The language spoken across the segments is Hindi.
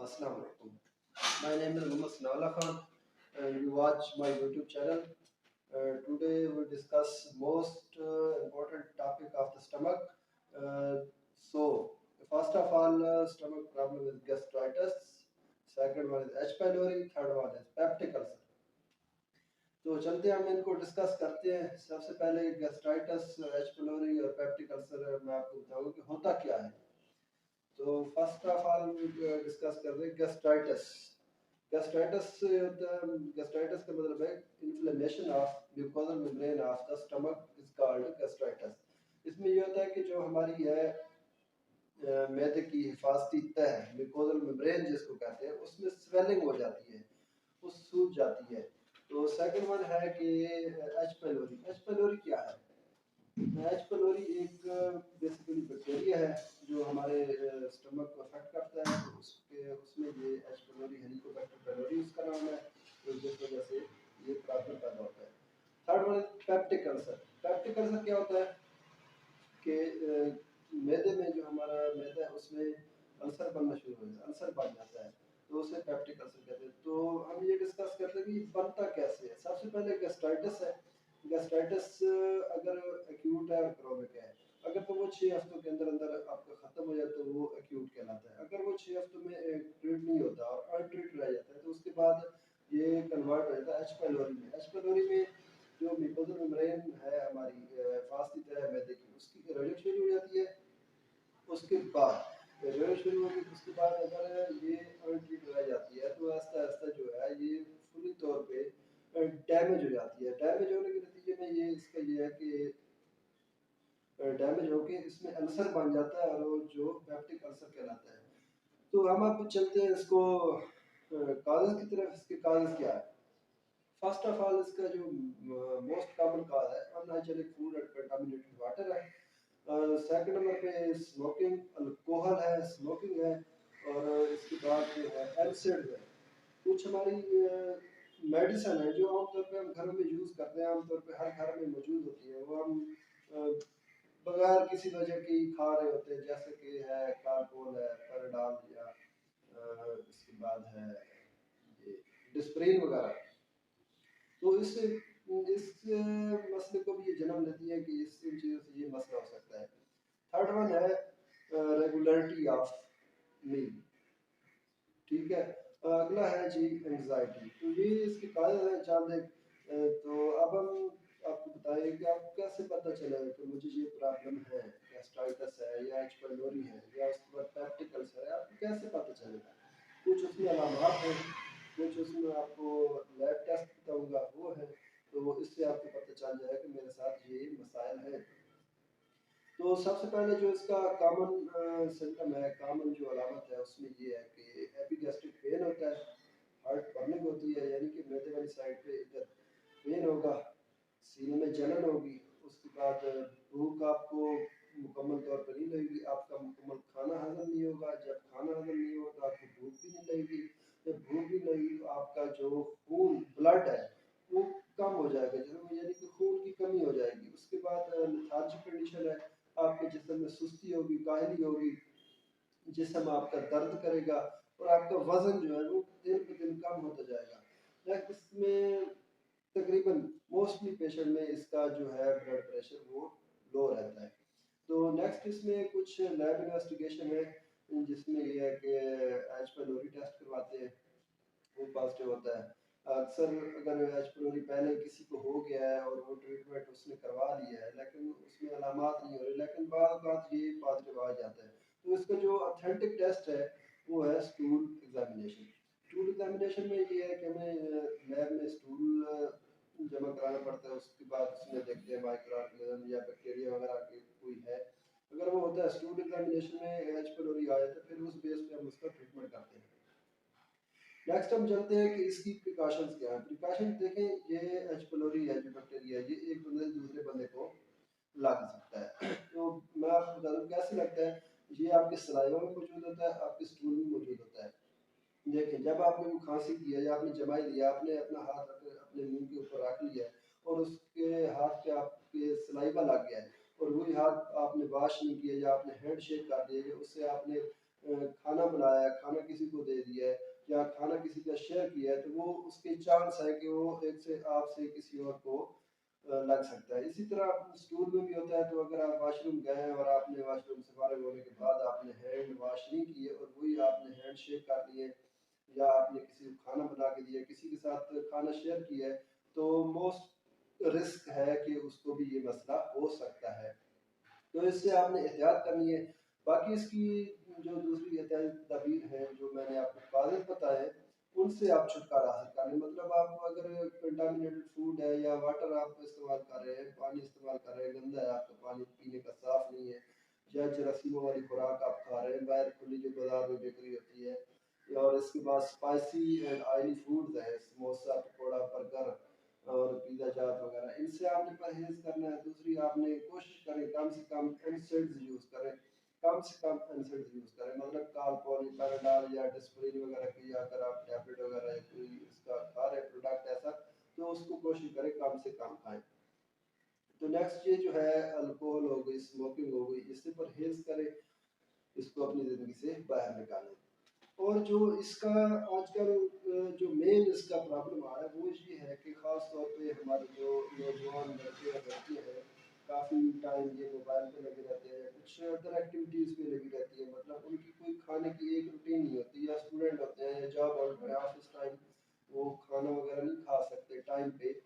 Assalamu alaikum. My name is Muhammad Sanawala Khan and you watch my YouTube channel. Today we discuss most important topic of the stomach. So first of all, stomach problem is gastritis. Second one is H. pylori. Third one is peptic ulcer. तो चलते हम इनको डिस्कस करते हैं। सबसे पहले गैस्ट्राइटिस, एच pylori और पेप्टिक अल्सर मैं आपको बताऊंगा कि होता क्या है। तो फर्स्ट ऑफ ऑल डिस्कस कर रहे हैं गैस्ट्राइटिस। गैस्ट्राइटिस से होता है, गैस्ट्राइटिस का मतलब है inflammation of mucosal membrane of the stomach is called gastritis. इसमें ये होता है कि जो हमारी है मैदे की हिफाजती तह म्यूकोजल मेम्ब्रेन जिसको कहते हैं उसमें स्वेलिंग हो जाती है, वो सूज जाती है। तो सेकंड वन है कि एच pylori। एच pylori क्या है? एच pylori एक बेसिकली बैक्टीरिया है जो हमारे स्टमक को अफेक्ट करता है। तो उसमें ये एच pylori हेलिकोबैक्टर pylori उसका नाम है, तो जिस वजह से ये प्रॉब्लम पैदा होता है। Third one peptic ulcer. Peptic ulcer क्या होता है कि मैदे में जो हमारा मैदा है उसमें अल्सर बनना शुरू हो जाता है, अल्सर बन जाता है, तो उसे पेप्टिक अल्सर कहते हैं। तो हम ये डिस्कस करते हैं कि बनता कैसे है। सबसे पहले गैस्ट्राइटिस है। गैस्ट्राइटिस अगर एक्यूट है और क्रोनिक है, अगर तो वो 6 हफ्तों के अंदर अंदर आपका खत्म हो जाता है वो एक्यूट कहलाता है। अगर वो 6 हफ्तों में ट्रीट नहीं होता और अनट्रीट रह जाता है तो उसके बाद ये कन्वर्ट हो जाता है एच pylori में। एच pylori में जो म्यूकोजल मेम्ब्रेन है हमारी फास्टी तह मैदे की, उसकी इरोजन शुरू हो जाती है। उसके बाद इरोजन शुरू होगी, उसके बाद अगर ये अनट्रीट रह जाती है तो आहिस्ता आहिस्ता जो है ये फुली तौर पे डैमेज हो जाती है। डैमेज होने के नतीजे में ये इसका ये है कि डैमेज होके इसमें अल्सर बन जाता है और वो जो पेप्टिक अल्सर कहलाता है। तो हम अब चलते हैं इसको काजेज की तरफ। इसके काजेज क्या है? फर्स्ट ऑफ ऑल इसका जो मोस्ट कॉमन काज है unhygienic food and contaminated water है। सेकंड नंबर पे स्मोकिंग, अल्कोहल है, स्मोकिंग है, और इसके बाद जो है एसिड है। कुछ हमारी मेडिसिन है जो आमतौर पे हम घरों में यूज़ करते हैं, आमतौर पे हर घर में मौजूद होती है, वो हम बगैर किसी वजह की खा रहे होते हैं, जैसे कि है कार्पोल है, पैराडाल या इसके बाद है ये डिस्प्रिन वगैरह। तो इस मसले को भी ये जन्म देती है कि इस इन चीज़ों से ये मसला हो सकता है। थर्ड वन है रेगुलरिटी ऑफ मील। ठीक है। अगला है जी एंजाइटी। तो ये इसके कायदे हैं चांद एक। तो अब हम आपको बताएं कि आपको कैसे पता चलेगा कि मुझे ये प्रॉब्लम है, गैस्ट्राइटिस है या एच pylori है या उसके बाद पेप्टिक अल्सर है, आपको कैसे पता चलेगा? कुछ उसमें अलामात हैं, कुछ उसमें आपको लैब टेस्ट बताऊंगा वो है, तो इससे आपको पता चल जाएगा कि मेरे साथ ये मसाइल हैं। तो सबसे पहले जो इसका कॉमन सिम्टम है, कॉमन जो अलामत है उसमें ये है कि एपिगैस्ट्रिक पेन होता है, हार्ट बर्निंग होती है, यानी कि मैदे वाली साइड पे इधर पेन होगा, सीने में जलन होगी। उसके बाद भूख आपको मुकम्मल तौर पर नहीं लगेगी, आपका मुकम्मल खाना हजम नहीं होगा। जब खाना हजम नहीं होगा तो आपको भूख भी नहीं लगेगी। जब भूख भी लगेगी तो आपका जो खून ब्लड है वो कम हो जाएगा, यानी कि खून की कमी हो जाएगी। उसके बाद लेथार्जिक कंडीशन है, आपके जिस्म में सुस्ती होगी, काहली होगी, जिस्म आपका दर्द करेगा और आपका वजन जो है वो दिन ब दिन कम होता जाएगा। इसमें तकरीबन मोस्टली पेशेंट में इसका जो है ब्लड प्रेशर वो लो रहता है। तो नेक्स्ट इसमें कुछ लैब इन्वेस्टिगेशन है, जिसमें ये है कि एच pylori टेस्ट करवाते हैं, वो पॉजिटिव होता है। अक्सर अगर एच pylori पहले किसी को हो गया है और वो ट्रीटमेंट उसने करवा लिया है लेकिन उसमें अलामात नहीं हो रहे, लेकिन बाद बात ये पॉजिटिव आ जाता है, तो इसका जो ऑथेंटिक टेस्ट है वो है स्टूल एग्जामिनेशन। स्टूल एग्जामिनेशन में ये है कि हमें लैब में स्टूल जमा कराना पड़ता है। उसके बाद उसमें देखते हैं माइक्रो ऑर्गेनिज्म या बैक्टीरिया वगैरह के कोई है। अगर वो होता है स्टूल एग्जामिनेशन में एच pylori आया तो फिर उस बेस पे हम उसका ट्रीटमेंट करते हैं। नेक्स्ट हम चलते हैं कि इसकी प्रिकॉशंस क्या है। प्रिकॉशंस देखें, ये एच pylori है जो बैक्टीरिया है, ये एक बंदे से दूसरे बंदे को लग सकता है। तो मैं आपको बता दूं कैसे लगता है। ये आपके सलाइवा में मौजूद होता है, आपके स्टूल में मौजूद होता है। देखें, जब आपने वो खांसी की है या आपने जमाई लिया, आपने अपना हाथ अपने मुंह के ऊपर रख लिया है और उसके हाथ पे आपके सलाइवा लग गया है और वही हाथ आपने वॉश नहीं किया या आपने हैंड शेक कर दिया या उससे आपने खाना बनाया, खाना किसी को दे दिया है या खाना किसी का शेयर किया है, तो वो उसके चांस है कि वो एक से आपसे किसी और को लग सकता है। इसी तरह स्टूल में भी होता है, तो अगर आप वॉशरूम गए और आपने वॉशरूम से फारिग होने के बाद आपने हैंड वॉश नहीं किए और वही आपने हैंड शेक कर लिए या आपने किसी को खाना बना के दिया, किसी के साथ खाना शेयर किया है, तो मोस्ट रिस्क है कि उसको भी ये मसला हो सकता है। तो इससे आपने एहतियात करनी है। बाकी इसकी जो दूसरी एहतियाती तदबीर है जो मैंने आपको कागज बताए, उनसे आप छुटकारा हासिल कर लें। मतलब आप अगर कंटामिनेटेड फूड है या वाटर आप इस्तेमाल कर रहे हैं, पानी इस्तेमाल कर रहे हैं, गंदा है आपका पानी, पीने का साफ नहीं है, या जरासीमों वाली खुराक आप खा रहे हैं बाहर खुली जो बाजार में बिक्री होती है, और इसके बाद स्पाइसी एंड ऑयली फूड है, समोसा, पकौड़ा, बर्गर और पिज़्ज़ा जात वगैरह, इनसे आपने परहेज करना है। दूसरी आपने कोशिश करें कम से कम एनसेड्स यूज़ करें, कम से कम एनसेड्स यूज़ करें, मतलब कालपॉल, पैराडाल या डिस्प्रिन वगैरह की अगर आप टैबलेट वगैरह या कोई इसका खा रहे प्रोडक्ट ऐसा, तो उसको कोशिश करें कम से कम खाएं। तो नेक्स्ट ये जो है अल्कोहल हो गई, स्मोकिंग हो गई, इससे परहेज करें, इसको अपनी ज़िंदगी से बाहर निकालें। और जो इसका आजकल जो मेन इसका प्रॉब्लम आ रहा है वो ये है कि ख़ास तौर पे हमारे जो नौजवान लड़के और लड़कियाँ हैं, काफ़ी टाइम ये मोबाइल पे लगे रहते हैं, कुछ अदर एक्टिविटीज़ में लगी रहती है, मतलब उनकी कोई खाने की एक रूटीन नहीं होती, या स्टूडेंट होते हैं या जॉब होल्डर है, ऑफिस टाइम वो खाना वगैरह नहीं खा सकते टाइम पे।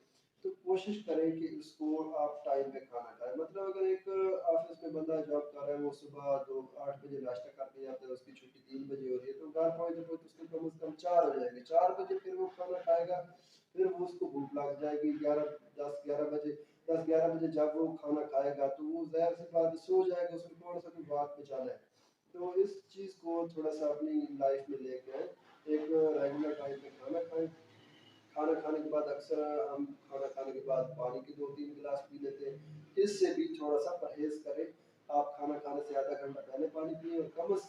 तो कोशिश करें कि इसको आप टाइम पे खाना खाएं। मतलब अगर एक ऑफिस में बंदा जॉब कर रहा है, वो सुबह 8 बजे नाश्ता करके जाता है, उसकी छुट्टी 3 बजे हो रही है, तो घर पहुँचते पहुँचते उसको कम से कम 4 हो जाएंगे। 4 बजे फिर वो खाना खाएगा, फिर वो उसको भूख लग जाएगी 11, 10, 11 बजे। 10, 11 बजे जब वो खाना खाएगा तो वो ज़ाहिर सी बात है सो जाएगा, उसको कौन सा कोई बात पे जाना है। तो इस चीज़ को थोड़ा सा अपनी लाइफ में लेके आए, एक रेगुलर टाइम पे खाना खाएं। खाना खाने के बाद अक्सर हम खाना खाने के बाद पानी के 2-3 गिलास पी लेते हैं, इससे भी थोड़ा सा परहेज करें। आप खाना खाने से आधा घंटा पहले पानी पिए और कम अज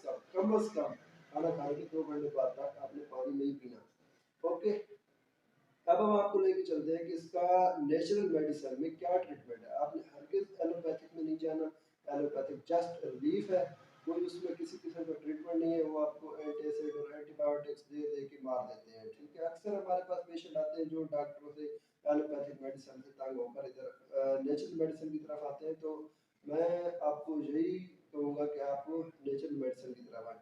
कम खाना खाने के 2 घंटे बाद तक आपने पानी नहीं पीना। ओके, अब हम आपको लेके चलते हैं कि इसका नेचुरल मेडिसिन में क्या ट्रीटमेंट है। आपने हरगिज एलोपैथिक में नहीं जाना, एलोपैथिक जस्ट रिलीफ है, कोई उसमें किसी किस्म का ट्रीटमेंट नहीं है, वो आपको एंटासिड और एंटीबायोटिक्स दे दे के मार देते हैं। ठीक है, अक्सर हमारे पास पेशेंट आते हैं जो डॉक्टरों से एलोपैथिक मेडिसिन से तंग होकर इधर नेचुरल मेडिसिन की तरफ आते हैं। तो मैं आपको यही कहूँगा कि आप नेचुरल मेडिसिन की तरफ आए।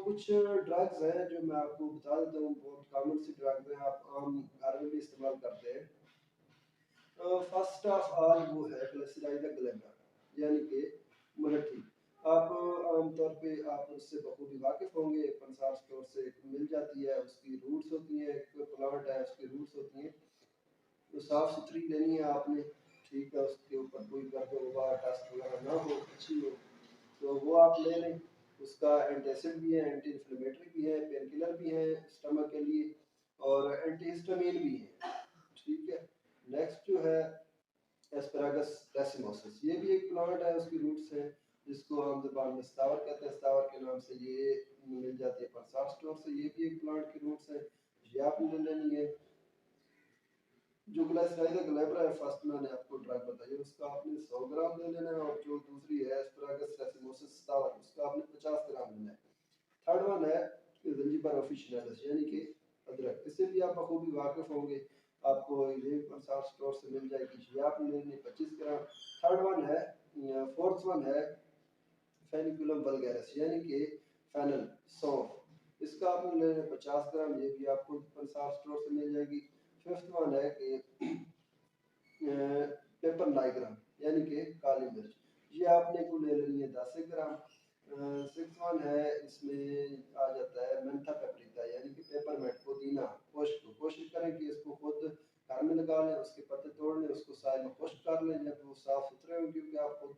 कुछ ड्रग्स हैं जो मैं आपको बता देता हूँ, बहुत कॉमन सी ड्रग्स हैं, आप आम घर में भी इस्तेमाल करते हैं। फर्स्ट ऑफ ऑल वो है ग्लिसराइड ग्लैमर, यानी कि मुलट्ठी। आप आमतौर पे आप उससे बखूबी वाकिफ होंगे, पंसार स्टोर से मिल जाती है, उसकी रूट्स होती हैं, एक प्लांट है उसकी रूट्स होती हैं, तो साफ़ सुथरी लेनी है आपने। ठीक है, उसके ऊपर कोई गर्द गुबार डस्ट वगैरह ना हो, अच्छी हो, तो वो आप ले लें। उसका एंटासिड भी है, एंटी इन्फ्लेमेटरी भी है, पेन किलर भी है स्टमक के लिए, और एंटी हिस्टामिन भी है। ठीक है, नेक्स्ट जो है एस्परागस रेसिमोसिस, ये भी एक प्लांट है, उसकी रूट्स हैं, जिसको हम ज़बान में स्तावर कहते हैं, स्तावर के नाम से ये मिल जाती है पंसार स्टोर से। ये भी एक प्लांट की रूट्स है, ये आपने ले लेनी है। जो ग्लाइसराइड ग्लैब्रा है, फर्स्ट मैंने आपको ड्रग बताई, उसका आपने 100 ग्राम ले लेना है, और जो दूसरी है एस्परागस रेसिमोसिस स्तावर, उसका आपने 50 ग्राम लेना है। थर्ड वन है जिंजिबर ऑफिशियलिस, यानी कि अदरक, इससे भी आप बखूबी वाकिफ होंगे, आपको ये पंसार स्टोर से मिल जाएगी, ये आप ले लें 25 ग्राम। थर्ड वन है, फोर्थ वन है फेनिकुलम वल्गैरिस, यानी कि फेनल, सौंफ, इसका आपने ले लें 50 ग्राम, ये भी आपको पंसार स्टोर से मिल जाएगी। फिफ्थ वन है कि पेपर नाइग्राम, यानी कि काली मिर्च, ये आपने को ले लेनी है 10 ग्राम। सिक्स वन है, इसमें आ जाता है मेंथा पेपरिका, यानी कि पेपरमेंट, पुदीना, खुश्क। कोशिश करें कि इसको खुद घर में लगा लें, उसके पत्ते तोड़ लें, उसको साइड में खुश्क कर लें जब वो साफ़ सुथरे हों, क्योंकि आप खुद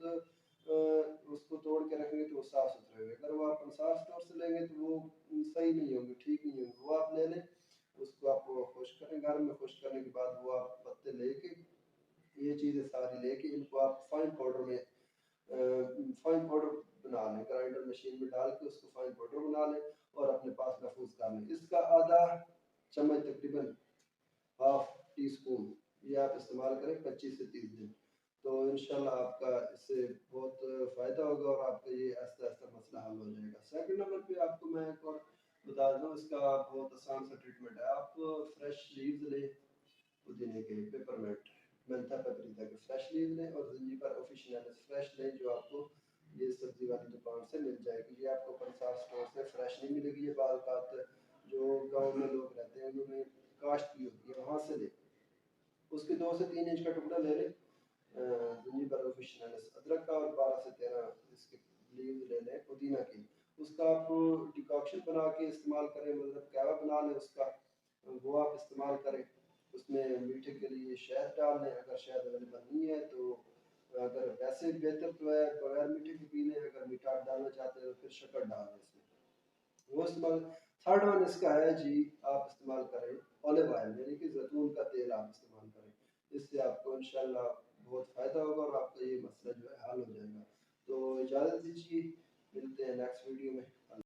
उसको तोड़ के रखेंगे तो वो साफ़ सुथरे होंगे। अगर वो आप पंसार स्टोर से लेंगे तो वो सही नहीं होंगे, ठीक नहीं होंगे। वो आप ले लें, उसको आप खुश्क करें घर में, खुश्क करने के बाद वो आप पत्ते लेके, ये चीज़ें सारी लेके इनको आप फाइन पाउडर में फाइन पाउडर बना लें, ग्राइंडर मशीन में डाल के उसको फाइन पाउडर बना लें और अपने पास महफूज कर लें। इसका आधा चम्मच तकरीबन हाफ टी स्पून ये आप इस्तेमाल करें 25 से 30 दिन। तो इंशाल्लाह आपका इससे बहुत फ़ायदा होगा और आपका ये आहिस्ता आहिस्ता मसला हल हो जाएगा। सेकंड नंबर पे आपको मैं एक और बता दूँ, इसका बहुत आसान सा ट्रीटमेंट है। आप फ्रेश लीव्स लें पुदीने के, पेपरमिंट, मेंथा पेपरिका के फ्रेश लीव लें और जिंजीबर ऑफिशियलिस फ्रेश लें, जो आपको ये सब्जी वाली दुकान से मिल जाएगी। ये आपको पंसार स्टोर से फ्रेश नहीं मिलेगी। ये बाल बात जो गांव में लोग रहते हैं उन्होंने काश्त की होती है, वहाँ से लें। उसके 2 से 3 इंच का टुकड़ा ले लें जिंजीबर ऑफिशियलिस अदरक का, और 12 से 13 इसके लीव ले लें पुदीना की। उसका आप डिकॉक्शन बना के इस्तेमाल करें, मतलब कहवा बना लें उसका, वो आप इस्तेमाल करें। उसमें मीठे के लिए शहद डाल लें, अगर शहद अवेलेबल नहीं है तो, अगर वैसे बेहतर तो है बगैर मीठे के पी लें, अगर मीठा डालना चाहते हैं तो फिर शक्कर डाल लें इसमें, वो इस्तेमाल। थर्ड वन इसका है जी, आप इस्तेमाल करें ऑलिव ऑयल, यानी कि जैतून का तेल आप इस्तेमाल करें। इससे आपको इंशाल्लाह बहुत फ़ायदा होगा और आपका ये मसला जो है हल हो जाएगा। तो इजाज़त दीजिए, मिलते हैं नेक्स्ट वीडियो में।